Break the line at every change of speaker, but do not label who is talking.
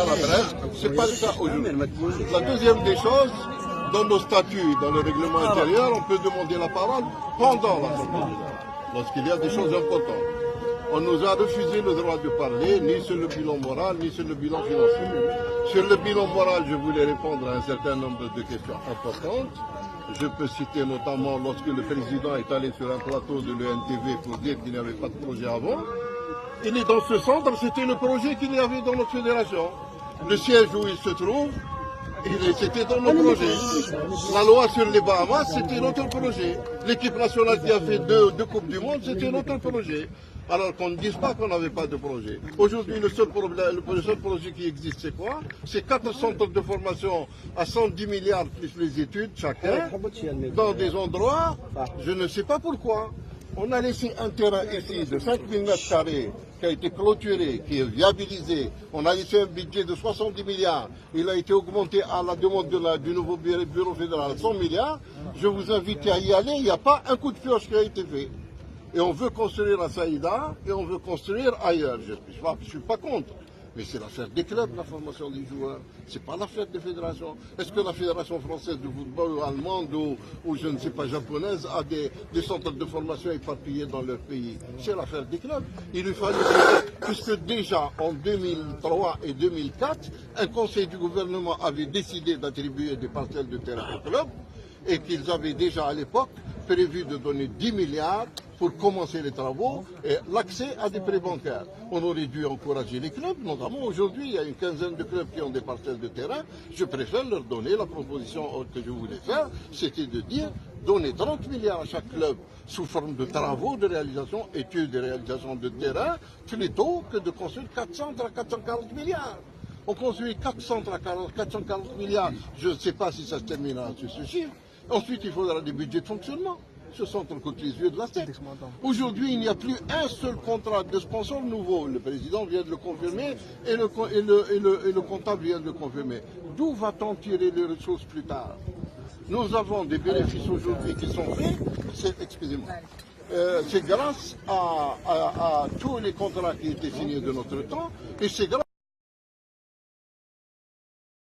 à la presse. Ce n'est pas le cas aujourd'hui. La deuxième des choses, dans nos statuts, dans le règlement intérieur, on peut demander la parole pendant l'Assemblée générale, lorsqu'il y a des choses importantes. On nous a refusé le droit de parler, ni sur le bilan moral, ni sur le bilan financier. Sur le bilan moral, je voulais répondre à un certain nombre de questions importantes. Je peux citer notamment lorsque le président est allé sur un plateau de l'ENTV pour dire qu'il n'y avait pas de projet avant. Il est dans ce centre, c'était le projet qu'il y avait dans notre fédération. Le siège où il se trouve, c'était dans nos projets. La loi sur les Bahamas, c'était notre projet. L'équipe nationale qui a fait deux Coupes du Monde, c'était notre projet. Alors qu'on ne dise pas qu'on n'avait pas de projet. Aujourd'hui, le seul projet qui existe, c'est quoi? C'est 4 centres de formation à 110 milliards plus les études chacun, dans des endroits, je ne sais pas pourquoi. On a laissé un terrain ici de 5000 m² qui a été clôturé, qui est viabilisé. On a laissé un budget de 70 milliards. Il a été augmenté à la demande du nouveau bureau fédéral 100 milliards. Je vous invite à y aller. Il n'y a pas un coup de pioche qui a été fait. Et on veut construire à Saïda et on veut construire ailleurs. Je ne suis pas contre. Mais c'est l'affaire des clubs, la formation des joueurs. Ce n'est pas l'affaire des fédérations. Est-ce que la fédération française de football ou allemande ou je ne sais pas japonaise a des centres de formation éparpillés dans leur pays? C'est l'affaire des clubs. Il lui fallait, puisque déjà en 2003 et 2004, un conseil du gouvernement avait décidé d'attribuer des parcelles de terrain aux clubs et qu'ils avaient déjà à l'époque prévu de donner 10 milliards pour commencer les travaux et l'accès à des prêts bancaires. On aurait dû encourager les clubs, notamment aujourd'hui, il y a une quinzaine de clubs qui ont des parcelles de terrain. Je préfère leur donner la proposition que je voulais faire, c'était de dire donner 30 milliards à chaque club sous forme de travaux de réalisation, études et réalisation de terrain, plutôt que de construire 400 à 440 milliards. On construit 400 à 440 milliards, je ne sais pas si ça se terminera sur ce chiffre. Ensuite, il faudra des budgets de fonctionnement. Ce sont contre les yeux de la tête. Aujourd'hui, il n'y a plus un seul contrat de sponsor nouveau. Le président vient de le confirmer et le comptable vient de le confirmer. D'où va-t-on tirer les ressources plus tard? Nous avons des bénéfices aujourd'hui qui sont faits, excusez-moi, c'est grâce à tous les contrats qui étaient signés de notre temps et c'est grâce